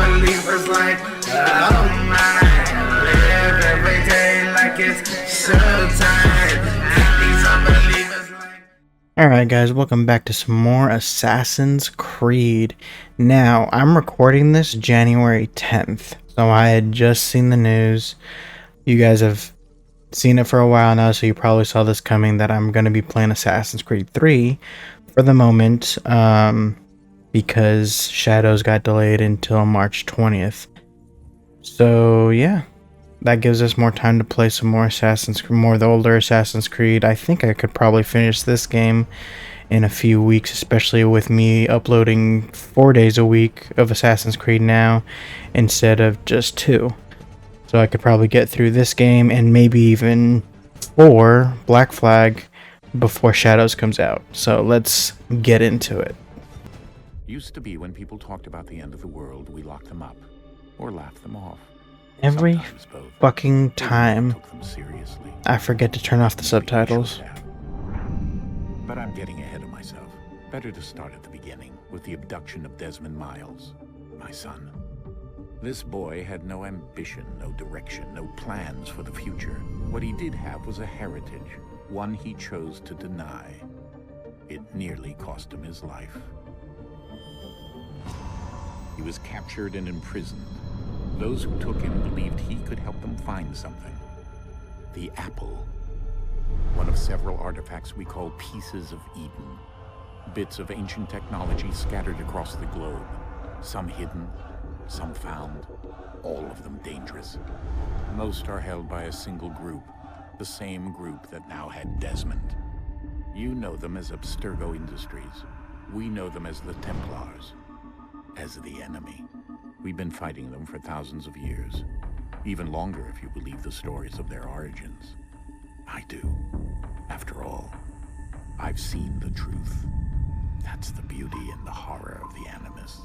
unbelievers like, oh my, live every day like it's showtime. These unbelievers like. Alright guys, welcome back to some more Assassin's Creed. Now, I'm recording this January 10th, so I had just seen the news. You guys have seen it for a while now, so you probably saw this coming, that I'm going to be playing Assassin's Creed 3 for the moment, because Shadows got delayed until March 20th. So yeah, that gives us more time to play some more more of the older Assassin's Creed. I think I could probably finish this game in a few weeks, especially with me uploading 4 days a week of Assassin's Creed now instead of just 2. So I could probably get through this game and maybe even 4 Black Flag before Shadows comes out. So let's get into it. Used to be when people talked about the end of the world, we locked them up or laughed them off. Every Sometimes both. fucking time Took them seriously. I forget to turn off the Maybe subtitles. should have. But I'm getting ahead of myself. Better to start at the beginning with the abduction of Desmond Miles, my son. This boy had no ambition, no direction, no plans for the future. What he did have was a heritage, one he chose to deny. It nearly cost him his life. He was captured and imprisoned. Those who took him believed he could help them find something. The apple. One of several artifacts we call pieces of Eden. Bits of ancient technology scattered across the globe. Some hidden, some found, all of them dangerous. Most are held by a single group, the same group that now had Desmond. You know them as Abstergo Industries. We know them as the Templars, as the enemy. We've been fighting them for thousands of years, even longer if you believe the stories of their origins. I do. After all, I've seen the truth. That's the beauty and the horror of the animus.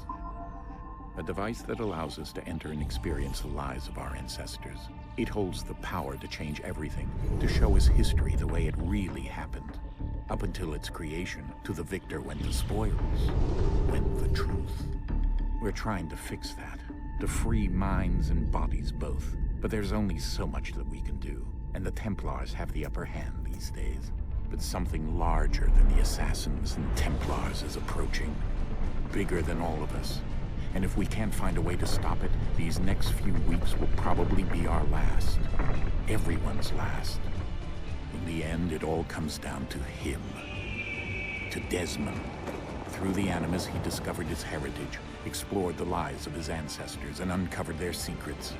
A device that allows us to enter and experience the lives of our ancestors. It holds the power to change everything, to show us history the way it really happened. Up until its creation, to the victor went the spoils, went the truth. We're trying to fix that, to free minds and bodies both. But there's only so much that we can do, and the Templars have the upper hand these days. But something larger than the Assassins and Templars is approaching, bigger than all of us. And if we can't find a way to stop it, these next few weeks will probably be our last. Everyone's last. In the end, it all comes down to him. To Desmond. Through the animus, he discovered his heritage, explored the lives of his ancestors, and uncovered their secrets.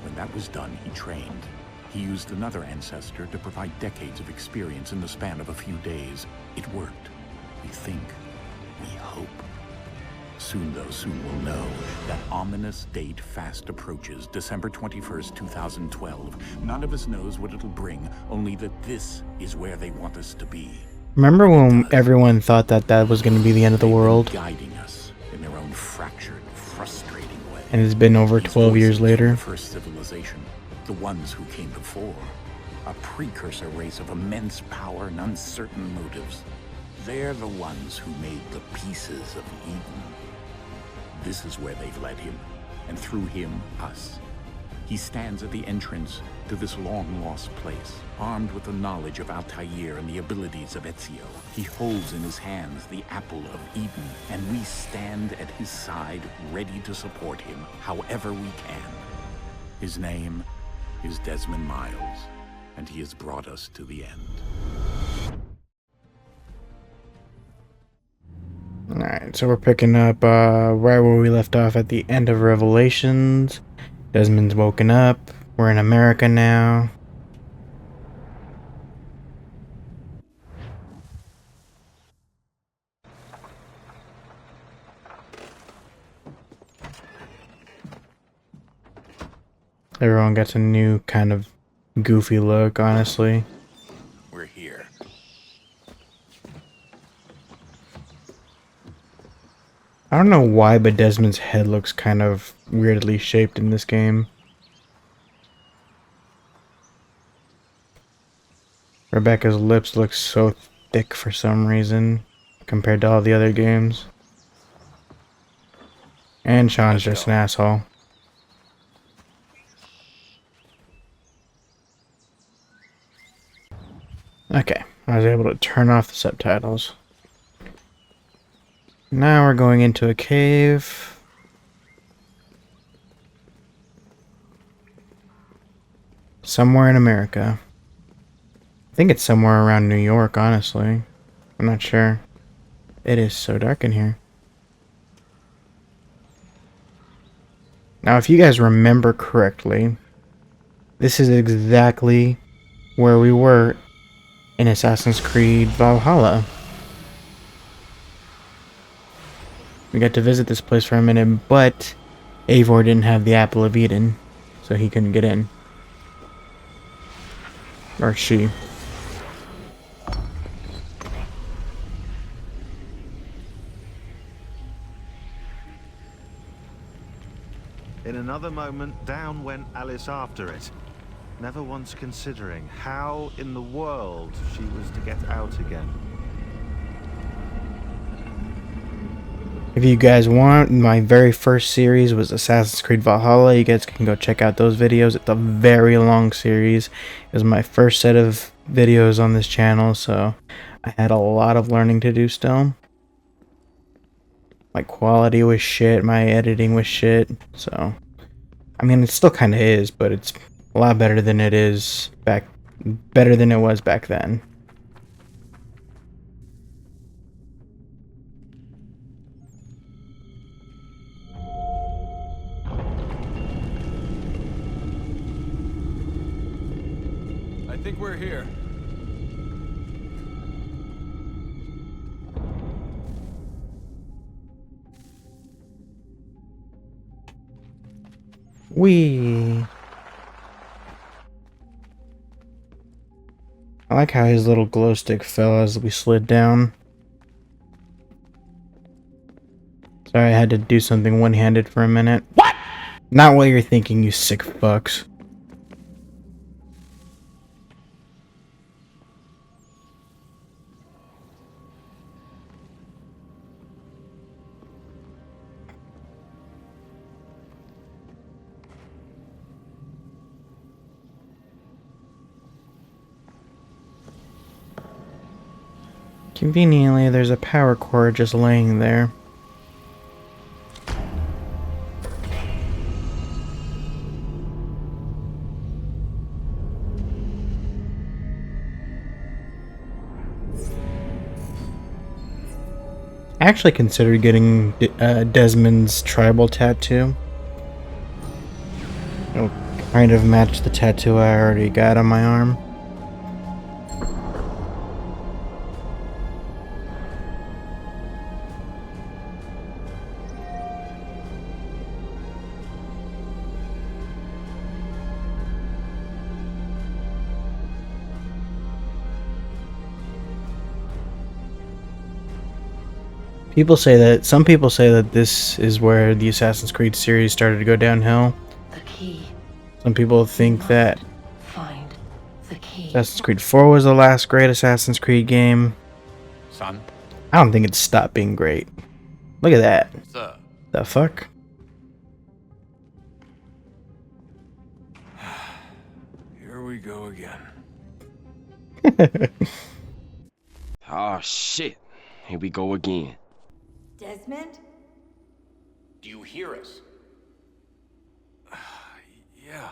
When that was done, he trained. He used another ancestor to provide decades of experience in the span of a few days. It worked. We think. We hope. Soon, though, soon we'll know. That ominous date fast approaches, December 21st, 2012. None of us knows what it'll bring, only that this is where they want us to be. Remember when everyone thought that that was going to be the end of the world? Guiding us in their own fractured, frustrating way. And it's been over These 12 years voices from later. the first civilization, the ones who came before. A precursor race of immense power and uncertain motives. They're the ones who made the pieces of Eden. This is where they've led him, and through him, us. He stands at the entrance to this long-lost place, armed with the knowledge of Altair and the abilities of Ezio. He holds in his hands the apple of Eden, and we stand at his side, ready to support him however we can. His name is Desmond Miles, and he has brought us to the end. Alright, so we're picking up right where we left off at the end of Revelations. Desmond's woken up. We're in America now. Everyone gets a new kind of goofy look, honestly. We're here. I don't know why, but Desmond's head looks kind of weirdly shaped in this game. Rebecca's lips look so thick for some reason compared to all the other games. And Sean's just an asshole. Okay, I was able to turn off the subtitles. Now we're going into a cave. Somewhere in America. I think it's somewhere around New York, honestly. I'm not sure. It is so dark in here. Now, if you guys remember correctly, this is exactly where we were in Assassin's Creed Valhalla. We got to visit this place for a minute, but Eivor didn't have the Apple of Eden, so he couldn't get in. Or she. In another moment, down went Alice after it, never once considering how in the world she was to get out again. If you guys want, my very first series was Assassin's Creed Valhalla. You guys can go check out those videos. It's a very long series. It was my first set of videos on this channel, so I had a lot of learning to do still. My quality was shit, my editing was shit, so... I mean, it still kind of is, but it's a lot better than it is better than it was back then. I think we're here. Whee! I like how his little glow stick fell as we slid down. Sorry, I had to do something one-handed for a minute. What? Not what you're thinking, you sick fucks. Conveniently, there's a power cord just laying there. I actually considered getting Desmond's tribal tattoo. It'll kind of match the tattoo I already got on my arm. Some people say that this is where the Assassin's Creed series started to go downhill. The key. Some people think that Find the key. Assassin's Creed 4 was the last great Assassin's Creed game. Son? I don't think it stopped being great. Look at that. Sir. The fuck? Here we go again. Oh shit. Here we go again. Desmond? Do you hear us? Yeah.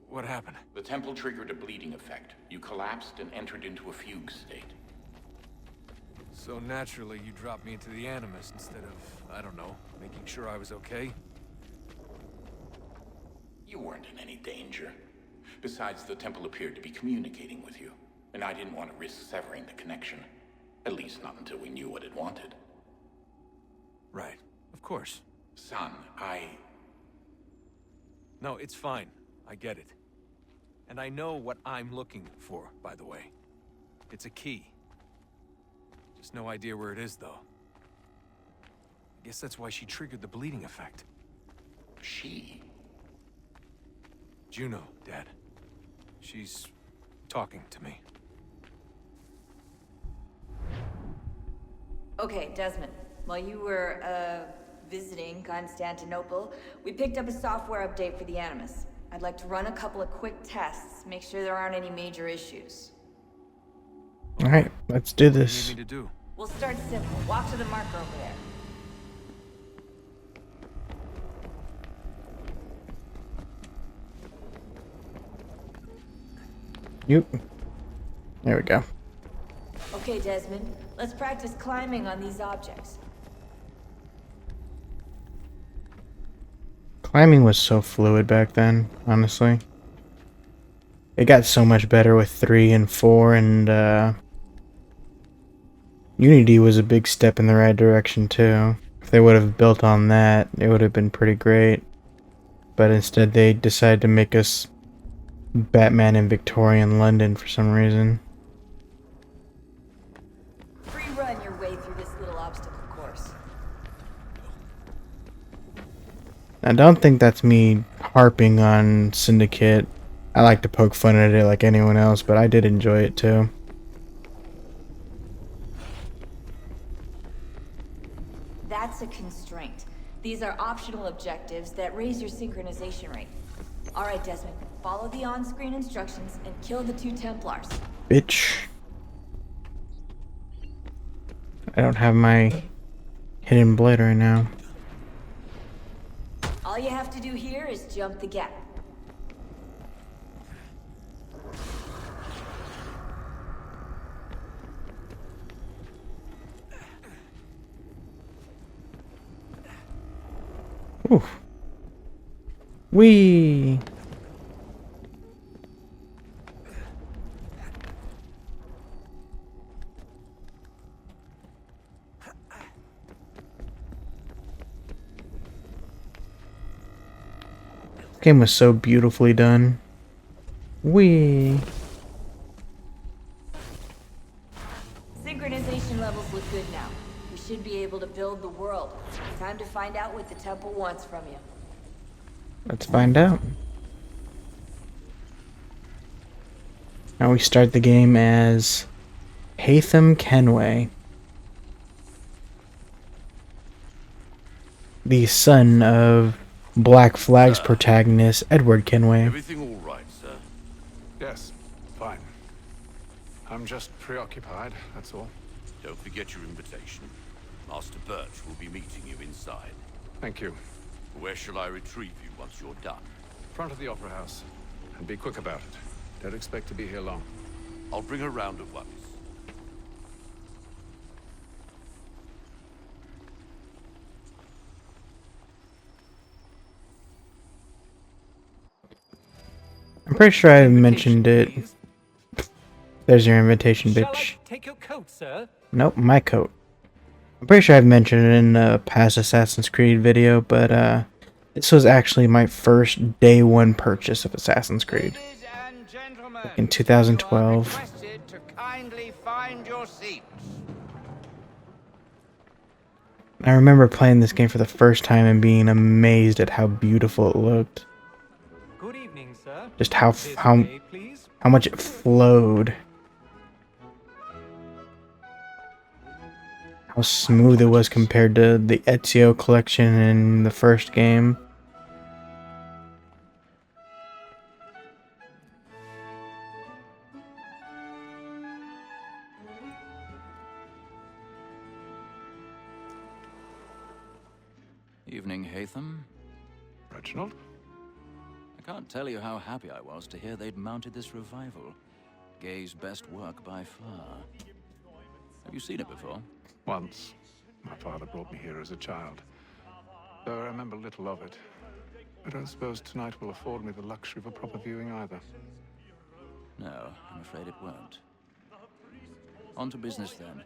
What happened? The temple triggered a bleeding effect. You collapsed and entered into a fugue state. So naturally, you dropped me into the animus instead of, I don't know, making sure I was okay? You weren't in any danger. Besides, the temple appeared to be communicating with you, and I didn't want to risk severing the connection. At least not until we knew what it wanted. Right. Of course. Son, No, it's fine. I get it. And I know what I'm looking for, by the way. It's a key. Just no idea where it is, though. I guess that's why she triggered the bleeding effect. She? Juno, Dad. She's talking to me. Okay, Desmond. While you were, visiting Constantinople, we picked up a software update for the Animus. I'd like to run a couple of quick tests, make sure there aren't any major issues. Alright, let's do What do you this. need me to do? We'll start simple. Walk to the marker over there. Yep. There we go. Okay, Desmond, let's practice climbing on these objects. Climbing was so fluid back then, honestly. It got so much better with 3 and 4, and Unity was a big step in the right direction too. If they would have built on that, it would have been pretty great. But instead they decided to make us Batman in Victorian London for some reason. Free run your way through this little obstacle course. I don't think that's me harping on Syndicate. I like to poke fun at it like anyone else, but I did enjoy it too. That's a constraint. These are optional objectives that raise your synchronization rate. Alright, Desmond, follow the on-screen instructions and kill the 2 Templars. Bitch. I don't have my hidden blade right now. All you have to do here is jump the gap. Ooh. Whee! Game was so beautifully done. Whee! Synchronization levels look good now. We should be able to build the world. Time to find out what the temple wants from you. Let's find out. Now we start the game as Haytham Kenway, the son of Black Flag's protagonist, Edward Kenway. Everything all right, sir? Yes, fine. I'm just preoccupied, that's all. Don't forget your invitation. Master Birch will be meeting you inside. Thank you. Where shall I retrieve you once you're done? Front of the Opera House. And be quick about it. Don't expect to be here long. I'll bring her round at once. I'm pretty sure I mentioned it. There's your invitation, bitch. Take your coat, sir. Nope, my coat. I'm pretty sure I've mentioned it in a past Assassin's Creed video, but this was actually my first day one purchase of Assassin's Creed. Back in 2012. I remember playing this game for the first time and being amazed at how beautiful it looked. Good evening, sir. Just how Way, please. much it flowed. How smooth it was compared to the Ezio collection in the first game. Evening, Haytham. Reginald? I can't tell you how happy I was to hear they'd mounted this revival. Gay's best work by far. Have you seen it before? Once. My father brought me here as a child. Though I remember little of it. I don't suppose tonight will afford me the luxury of a proper viewing either. No, I'm afraid it won't. On to business then.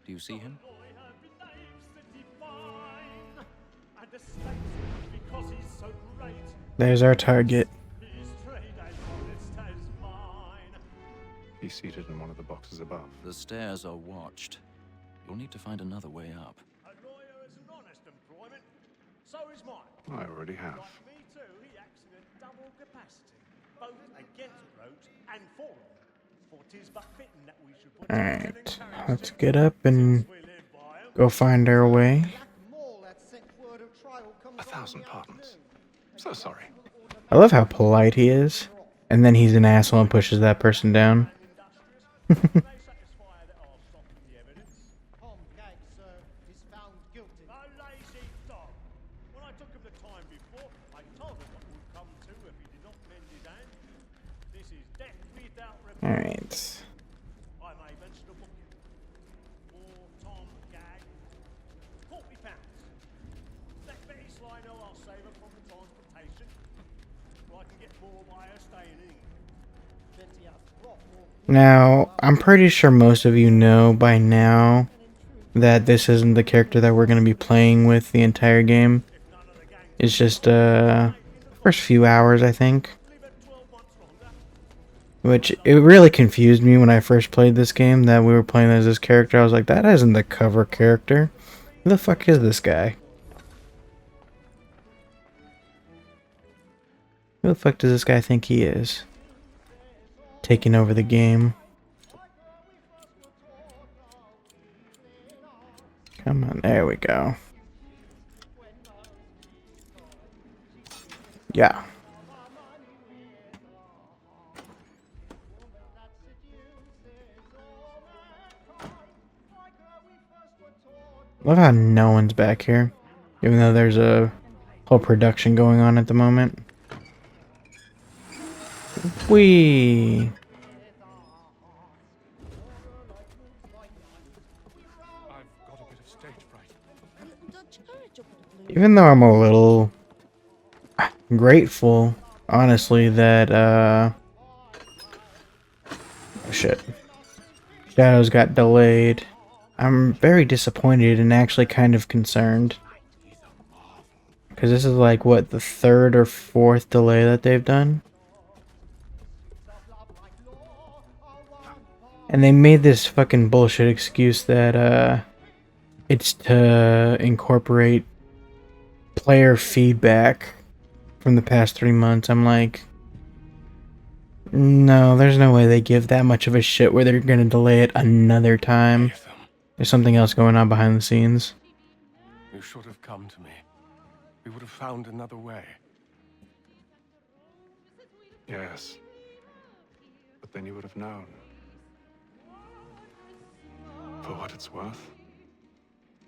Do you see him? There's our target. He's seated in one of the boxes above. The stairs are watched. You'll need to find another way up. A lawyer is an honest employment. So is mine. I already have. Like me too, he acts in a double capacity, both against roads and for them. For 'tis but fitting that we should put Alright, let's get up and go find our way. more 1,000 pardons. So sorry. I love how polite he is. And then he's an asshole and pushes that person down. Alright. Now, I'm pretty sure most of you know by now that this isn't the character that we're going to be playing with the entire game. It's just, first few hours, I think. Which, it really confused me when I first played this game that we were playing as this character. I was like, that isn't the cover character. Who the fuck is this guy? Who the fuck does this guy think he is? Taking over the game. Come on, there we go. Yeah. Love how no one's back here, even though there's a whole production going on at the moment. Whee! Even though I'm a little grateful, honestly, that, oh shit. Shadows got delayed. I'm very disappointed and actually kind of concerned. Because this is like, what, the third or fourth delay that they've done? And they made this fucking bullshit excuse that, it's to incorporate player feedback from the past 3 months. I'm like, no, there's no way they give that much of a shit where they're gonna delay it another time. There's something else going on behind the scenes. You should have come to me. We would have found another way. Yes. But then you would have known. For what it's worth,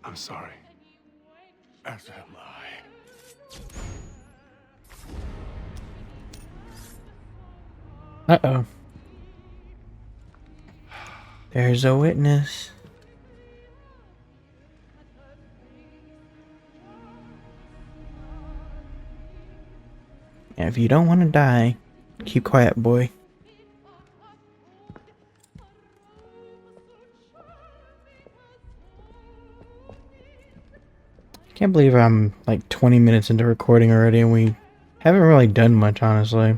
I'm sorry. As am I. Uh-oh. There's a witness. And if you don't want to die, keep quiet, boy. Can't believe I'm like 20 minutes into recording already and we haven't really done much, honestly.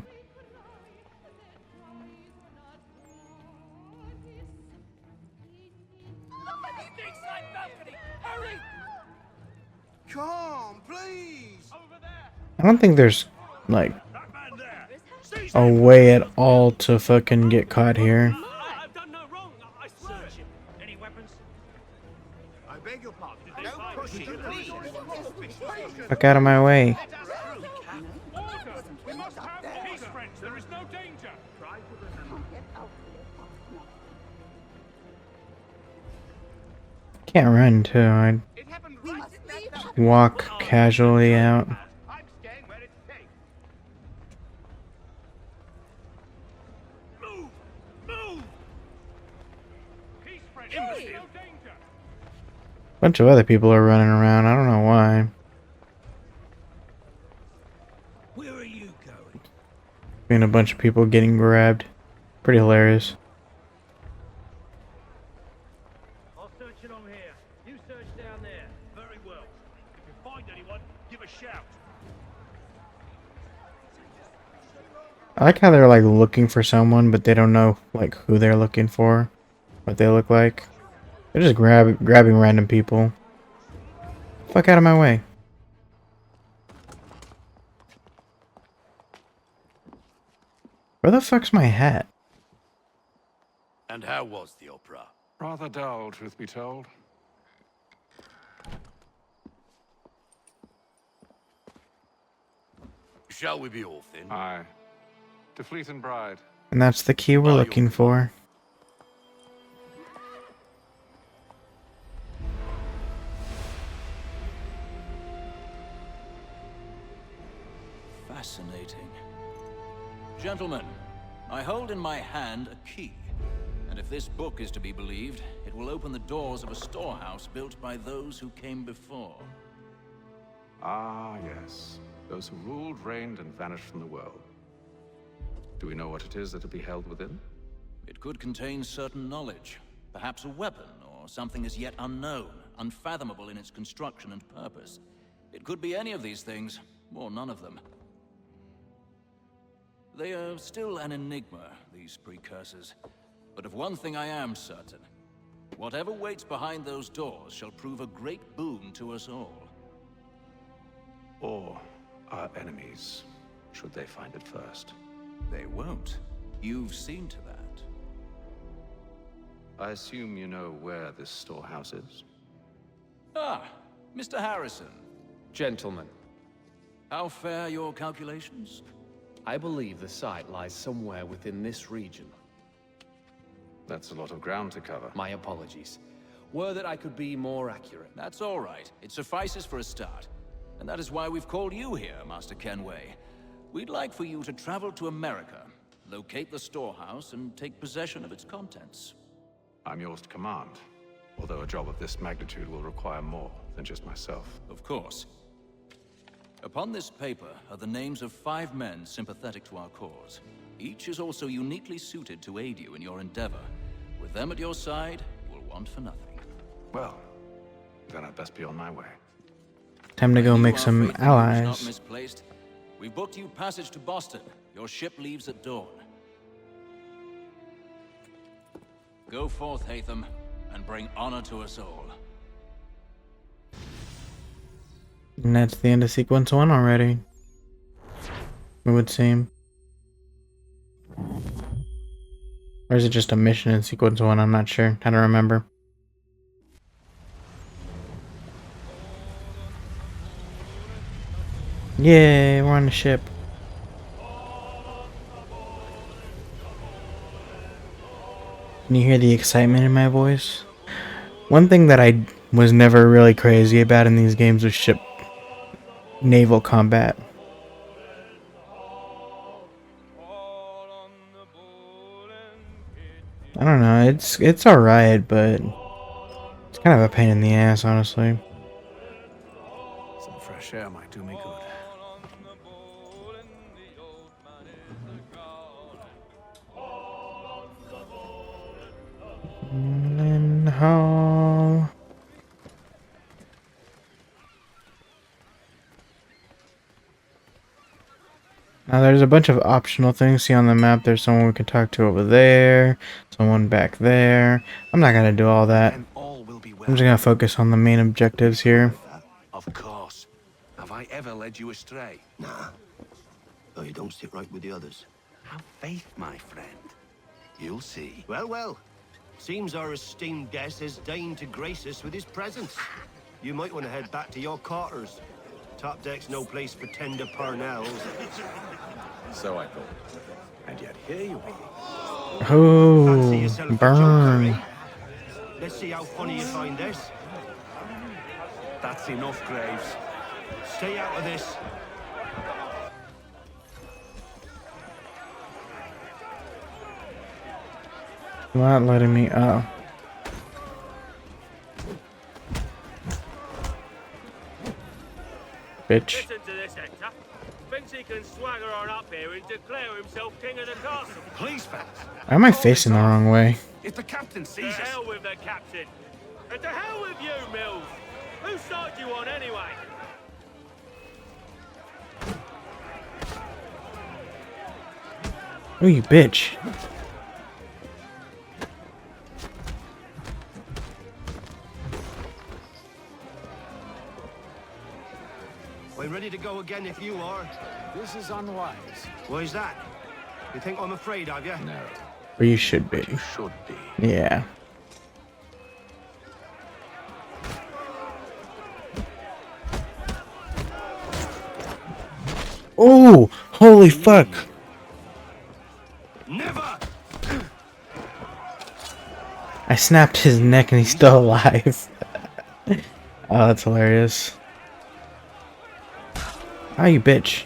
I don't think there's like a way at all to fucking get caught here. Fuck out of my way. Can't run too. I'd walk casually out. Bunch of other people are running around. I don't know why. Where are you going? Being a bunch of people getting grabbed. Pretty hilarious. I'll search along here. You search down there. Very well. If you find anyone, give a shout. I like how they're like looking for someone, but they don't know like who they're looking for, what they look like. They're just grabbing random people. Fuck out of my way. Where the fuck's my hat? And how was the opera? Rather dull, truth be told. Shall we be off then? Aye. To Fleet and Bride. And that's the key we're looking for. Fascinating. Gentlemen, I hold in my hand a key. And if this book is to be believed, it will open the doors of a storehouse built by those who came before. Ah, yes. Those who ruled, reigned, and vanished from the world. Do we know what it is that will be held within? It could contain certain knowledge. Perhaps a weapon, or something as yet unknown, unfathomable in its construction and purpose. It could be any of these things, or none of them. They are still an enigma, these precursors. But of one thing I am certain. Whatever waits behind those doors shall prove a great boon to us all. Or our enemies, should they find it first. They won't. You've seen to that. I assume you know where this storehouse is? Ah, Mr. Harrison. Gentlemen, How fare your calculations? I believe the site lies somewhere within this region. That's a lot of ground to cover. My apologies. Were that I could be more accurate. That's all right. It suffices for a start. And that is why we've called you here, Master Kenway. We'd like for you to travel to America, locate the storehouse, and take possession of its contents. I'm yours to command, although a job of this magnitude will require more than just myself. Of course. Upon this paper are the names of 5 men sympathetic to our cause. Each is also uniquely suited to aid you in your endeavor. With them at your side, you will want for nothing. Well, then I'd best be on my way. Time to go make Our some faith in you is allies. Not misplaced. We've booked you passage to Boston. Your ship leaves at dawn. Go forth, Haytham, and bring honor to us all. And that's the end of sequence 1 already. It would seem. Or is it just a mission in sequence 1? I'm not sure. I don't remember. Yay, we're on the ship. Can you hear the excitement in my voice? One thing that I was never really crazy about in these games was ship naval combat. I don't know, it's alright, but it's kind of a pain in the ass, honestly. Some fresh air might do me good. And how? Now there's a bunch of optional things. See on the map, there's someone we can talk to over there, someone back there. I'm not gonna do all that. I'm just gonna focus on the main objectives here. Of course. Have I ever led you astray? Nah. Oh, you don't sit right with the others. Have faith, my friend. You'll see. Well, well. Seems our esteemed guest has deigned to grace us with his presence. You might want to head back to your quarters. Top deck's no place for tender parnells. So I thought. And yet here you are. Oh, burn. Let's see how funny you find this. That's enough, Graves. Stay out of this. Not letting me up. Bitch. Listen to this, Hector. Thinks he can swagger on up here and declare himself king of the castle. Please, fans. Why am I facing the wrong way? If the captain To sees us... hell with the captain. And to hell with you, Mills. Whose side you on anyway? Oh, you bitch. We're ready to go again if you are. This is unwise. Why's that? You think I'm afraid of you? No. Or you should be. You should be. Yeah. Oh, holy fuck. Never! I snapped his neck and he's still alive. Oh, that's hilarious. Ah, you bitch.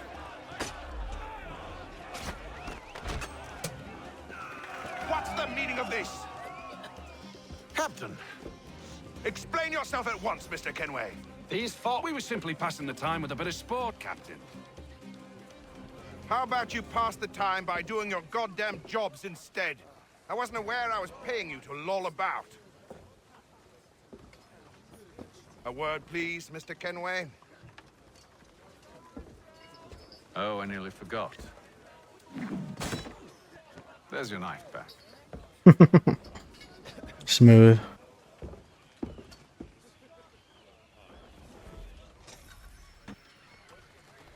What's the meaning of this? Captain, explain yourself at once, Mr. Kenway. These thought we were simply passing the time with a bit of sport, Captain. How about you pass the time by doing your goddamn jobs instead? I wasn't aware I was paying you to loll about. A word, please, Mr. Kenway. Oh, I nearly forgot. There's your knife back. Smooth.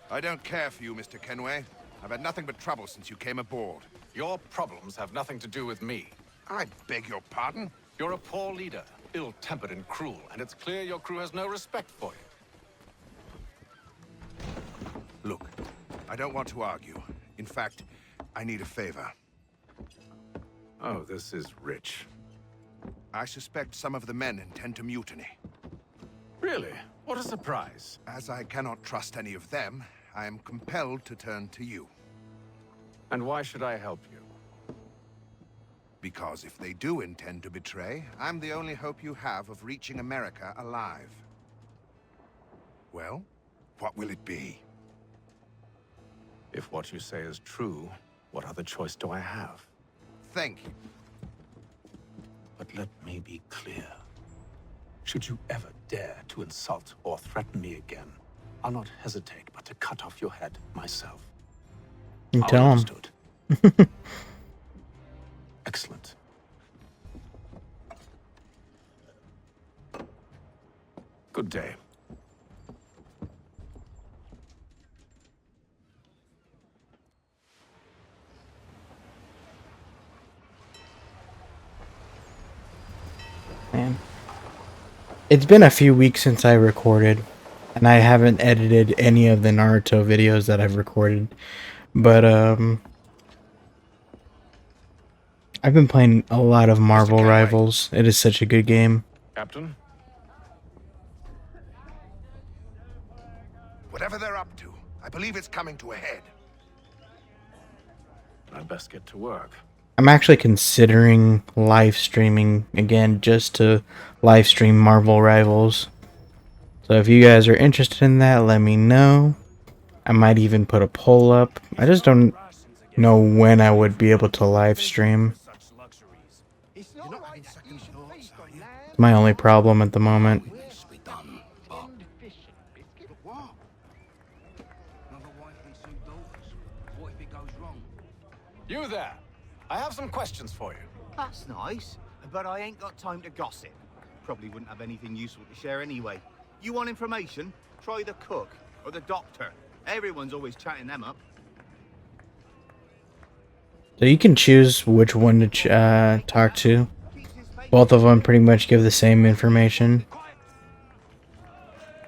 I don't care for you, Mr. Kenway. I've had nothing but trouble since you came aboard. Your problems have nothing to do with me. I beg your pardon? You're a poor leader, ill-tempered and cruel, and it's clear your crew has no respect for you. Look, I don't want to argue. In fact, I need a favor. Oh, this is rich. I suspect some of the men intend to mutiny. Really? What a surprise. As I cannot trust any of them, I am compelled to turn to you. And why should I help you? Because if they do intend to betray, I'm the only hope you have of reaching America alive. Well, what will it be? If what you say is true, what other choice do I have? Thank you. But let me be clear. Should you ever dare to insult or threaten me again, I'll not hesitate but to cut off your head myself. You tell him. Understood. Excellent. Good day. Man. It's been a few weeks since I recorded, and I haven't edited any of the Naruto videos that I've recorded. But I've been playing a lot of Marvel Rivals. It is such a good game. Captain? Whatever they're up to, I believe it's coming to a head. I'd best get to work. I'm actually considering live streaming again, just to live stream Marvel Rivals. So if you guys are interested in that, let me know. I might even put a poll up. I just don't know when I would be able to live stream. It's my only problem at the moment. You there! I have some questions for you. That's nice, but I ain't got time to gossip. Probably wouldn't have anything useful to share anyway. You want information? Try the cook or the doctor. Everyone's always chatting them up. So you can choose which one to talk to. Both of them pretty much give the same information.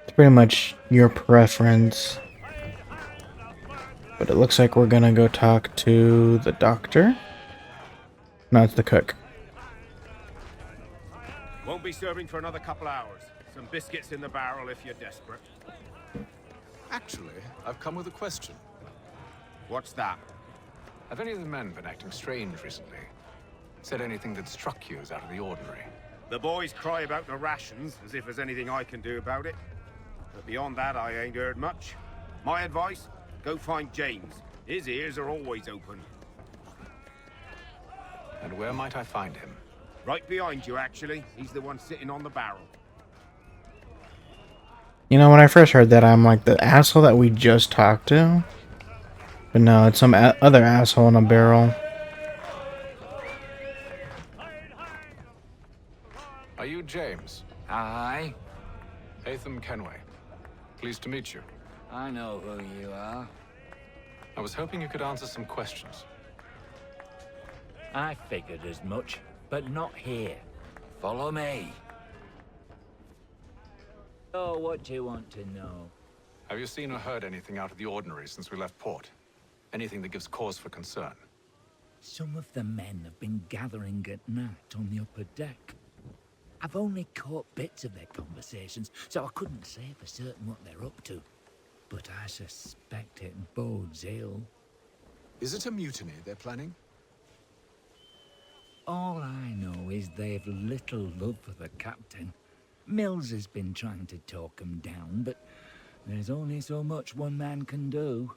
It's pretty much your preference. But it looks like we're gonna go talk to the doctor. No, it's the cook. Won't be serving for another couple hours. Some biscuits in the barrel if you're desperate. Actually, I've come with a question. What's that? Have any of the men been acting strange recently? Said anything that struck you as out of the ordinary? The boys cry about the rations, as if there's anything I can do about it. But beyond that, I ain't heard much. My advice? Go find James. His ears are always open. And where might I find him? Right behind you, actually. He's the one sitting on the barrel. You know, when I first heard that, I'm like, the asshole that we just talked to? But no, it's some other asshole in a barrel. Are you James? Aye. Haytham Kenway. Pleased to meet you. I know who you are. I was hoping you could answer some questions. I figured as much, but not here. Follow me. Oh, what do you want to know? Have you seen or heard anything out of the ordinary since we left port? Anything that gives cause for concern? Some of the men have been gathering at night on the upper deck. I've only caught bits of their conversations, so I couldn't say for certain what they're up to. But I suspect it bodes ill. Is it a mutiny they're planning? All I know is they've little love for the captain. Mills has been trying to talk him down, but there's only so much one man can do.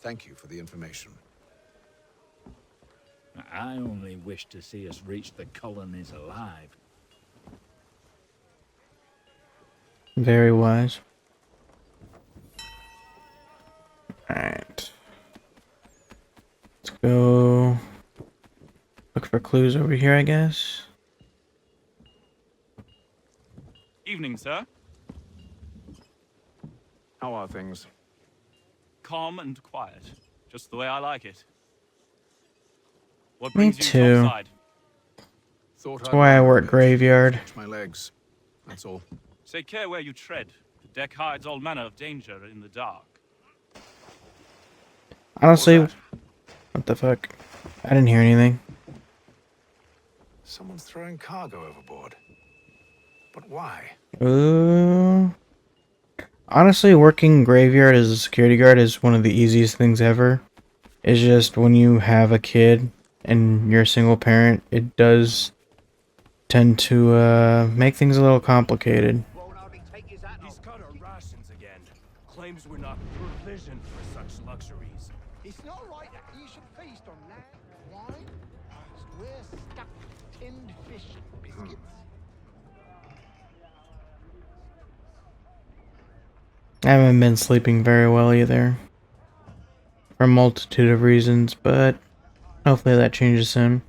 Thank you for the information. I only wish to see us reach the colonies alive. Very wise. Alright. Let's go look for clues over here, I guess. Evening, sir. How are things? Calm and quiet. Just the way I like it. What Me brings you too. topside? That's why I work graveyard. Stretch my legs. That's all. Take care where you tread. The deck hides all manner of danger in the dark. Honestly, what the fuck? I didn't hear anything. Someone's throwing cargo overboard. But why? Honestly, working graveyard as a security guard is one of the easiest things ever. It's just when you have a kid and you're a single parent, it does tend to make things a little complicated. He's cut our rations again. Claims we're not provisioned for such luxuries. It's not right that you should feast on land, wine, as we're stuck with tinned fish and biscuits. I haven't been sleeping very well either. For a multitude of reasons, but hopefully that changes soon.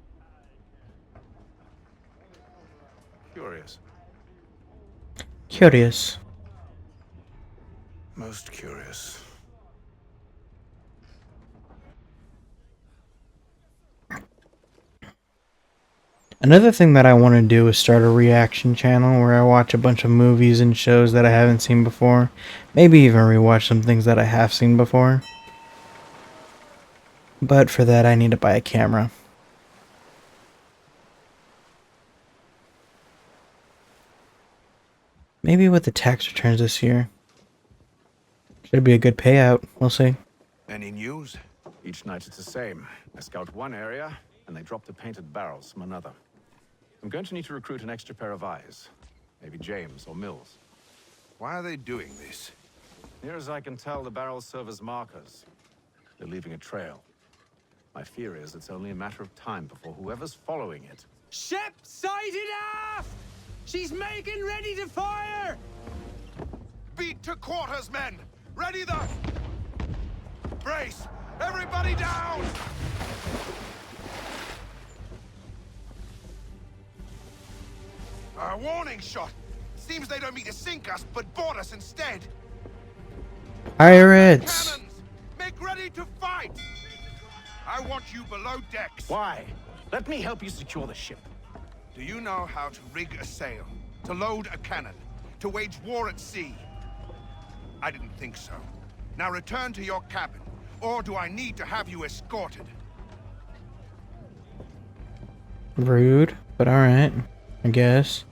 Curious. Curious. Most curious. Another thing that I want to do is start a reaction channel where I watch a bunch of movies and shows that I haven't seen before. Maybe even rewatch some things that I have seen before. But for that I need to buy a camera. Maybe with the tax returns this year. Should be a good payout. We'll see. Any news? Each night it's the same. I scout one area, and they drop the painted barrels from another. I'm going to need to recruit an extra pair of eyes. Maybe James or Mills. Why are they doing this? Near as I can tell, the barrels serve as markers. They're leaving a trail. My fear is it's only a matter of time before whoever's following it. Ship sighted aft! She's making ready to fire! Beat to quarters, men! Ready the... Brace! Everybody down! A warning shot! Seems they don't mean to sink us, but board us instead! Pirates! Cannons! Make ready to fight! I want you below decks! Why? Let me help you secure the ship. Do you know how to rig a sail? To load a cannon? To wage war at sea? I didn't think so. Now return to your cabin, or do I need to have you escorted? Rude, but alright. I guess.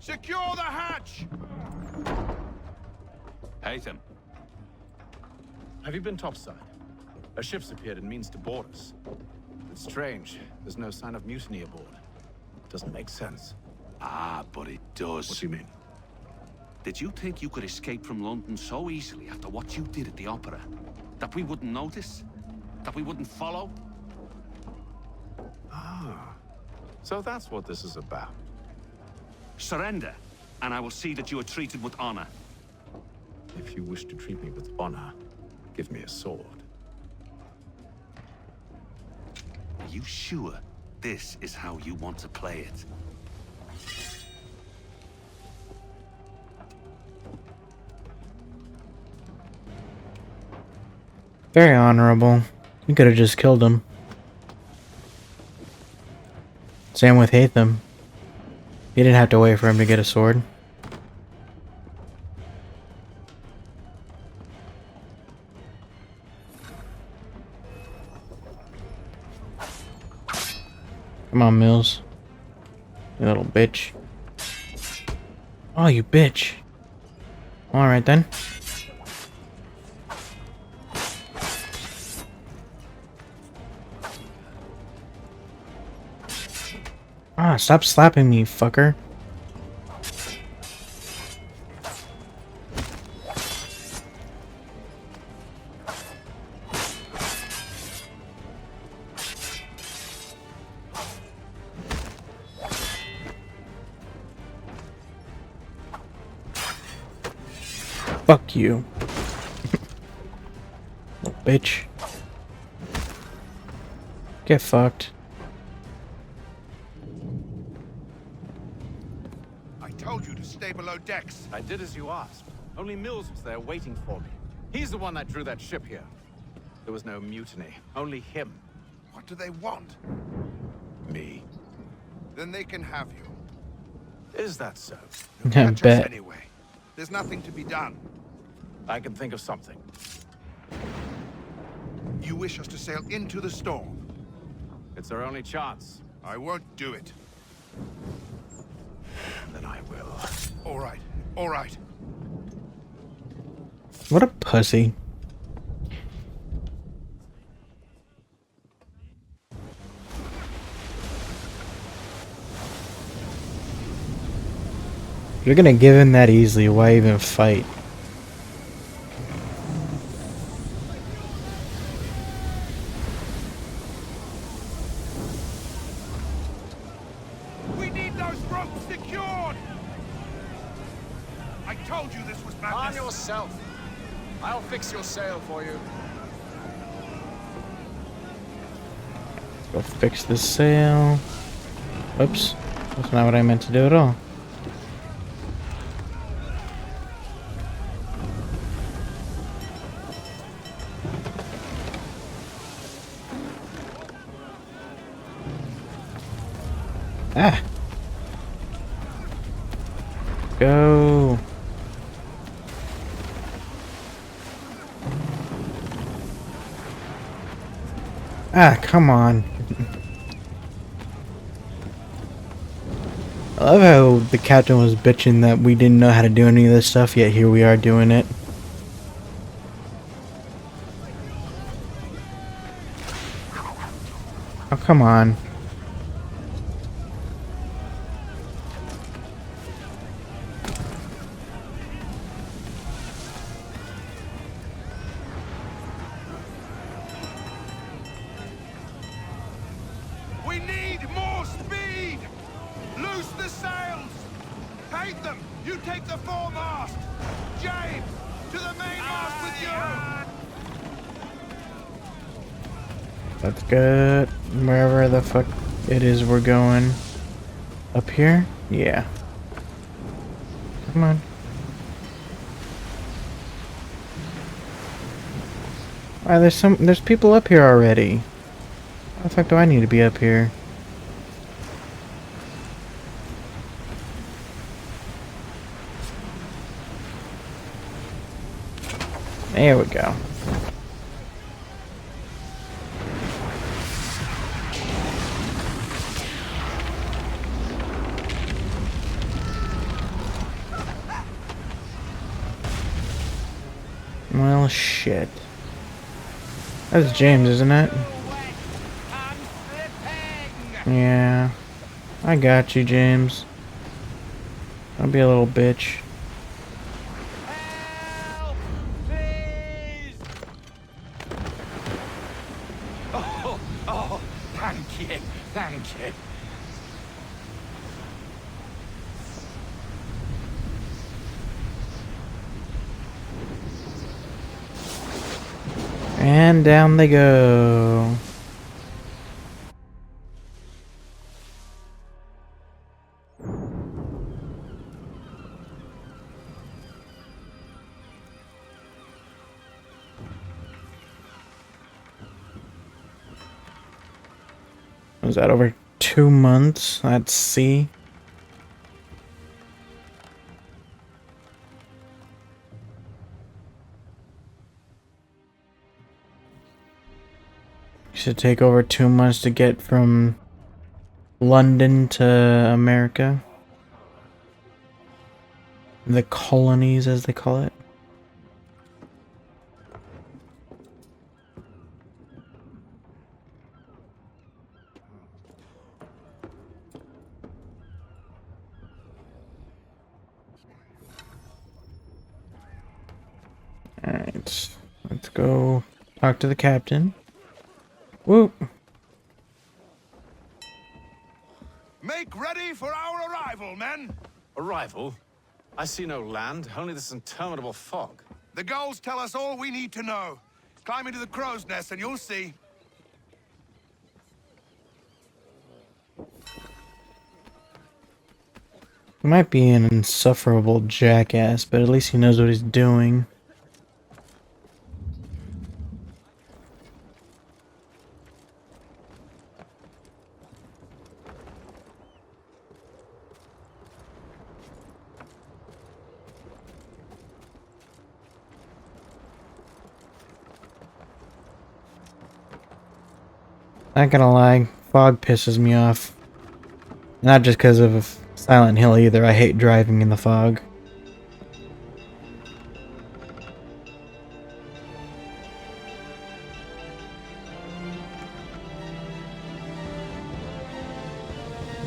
Secure the hatch! Haytham. Have you been topside? A ship's appeared and means to board us. It's strange. There's no sign of mutiny aboard. Doesn't make sense. Ah, but it does. What do you mean? Did you think you could escape from London so easily after what you did at the opera? That we wouldn't notice? That we wouldn't follow? Ah. So that's what this is about. Surrender, and I will see that you are treated with honor. If you wish to treat me with honor, give me a sword. Are you sure this is how you want to play it? Very honorable. You could have just killed him. Same with Haytham. You didn't have to wait for him to get a sword. Come on, Mills. You little bitch. Oh, you bitch. Alright then. Ah, stop slapping me, fucker. Fuck you. Little bitch. Get fucked. I told you to stay below decks. I did as you asked. Only Mills was there waiting for me. He's the one that drew that ship here. There was no mutiny, only him. What do they want? Me. Then they can have you. Is that so? Catch us Bet. anyway. There's nothing to be done. I can think of something. You wish us to sail into the storm? It's our only chance. I won't do it. Then I will. All right. All right. What a pussy. If you're gonna give in that easily, why even fight? We need those ropes secured! I told you this was madness. Calm yourself. I'll fix your sail for you. Go fix the sail. Oops. That's not what I meant to do at all. Ah. Go. Ah, come on. I love how the captain was bitching that we didn't know how to do any of this stuff, yet here we are doing it. Oh, come on. We need more speed! Loose the sails! Haytham, you take the foremast! James, to the mainmast with you! Let's get wherever the fuck it is we're going. Up here? Yeah. Come on. Alright, there's people up here already. How the fuck do I need to be up here? There we go. Well, shit. That's James, isn't it? Yeah. I got you, James. Don't be a little bitch. Oh, thank you. Thank you. And down they go. Was that over 2 months at sea? Should take over 2 months to get from London to America. The colonies, as they call it. Alright, let's go talk to the captain. Whoop! Make ready for our arrival, men! Arrival? I see no land, only this interminable fog. The gulls tell us all we need to know. Climb into the crow's nest and you'll see. He might be an insufferable jackass, but at least he knows what he's doing. Not gonna lie, fog pisses me off. Not just because of Silent Hill either, I hate driving in the fog.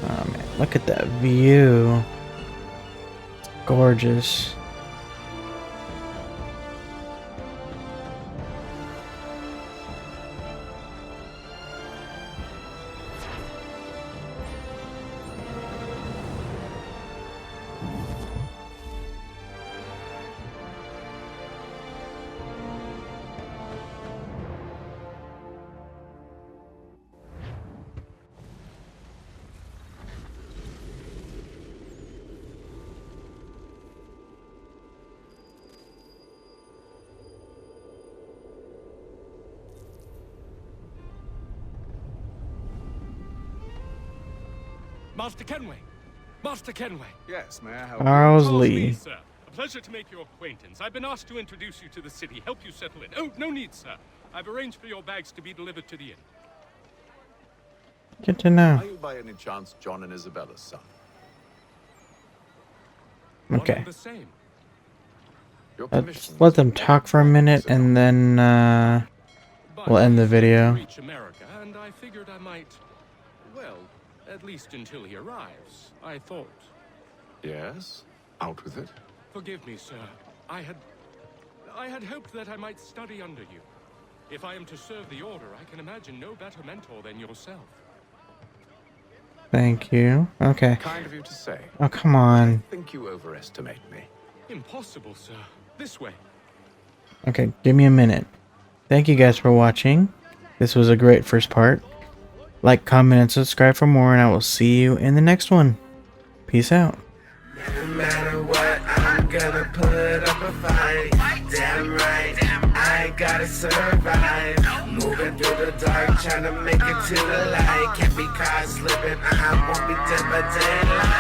Oh man, look at that view. It's gorgeous. Master Kenway! Master Kenway! Yes, may I help Charles Charles Lee. Sir. A pleasure to make your acquaintance. I've been asked to introduce you to the city, help you settle in. Oh, no need, sir. I've arranged for your bags to be delivered to the inn. Good to know. Are you by any chance John and Isabella's son? Okay. The same. Let's let them talk for a minute and then we'll end the video. Reach America, and I figured I might, well, at least until he arrives, I thought. Yes? Out with it. Forgive me, sir. I had hoped that I might study under you. If I am to serve the Order, I can imagine no better mentor than yourself. Thank you. Okay. Kind of you to say. Oh, come on. I think you overestimate me. Impossible, sir. This way. Okay, give me a minute. Thank you guys for watching. This was a great first part. Like, comment, and subscribe for more, and I will see you in the next one. Peace out. No matter what, I'm gonna put up a fight. Damn right, I gotta survive. Moving through the dark, trying to make it to the light. Can't be caught slipping, I won't be dead by daylight.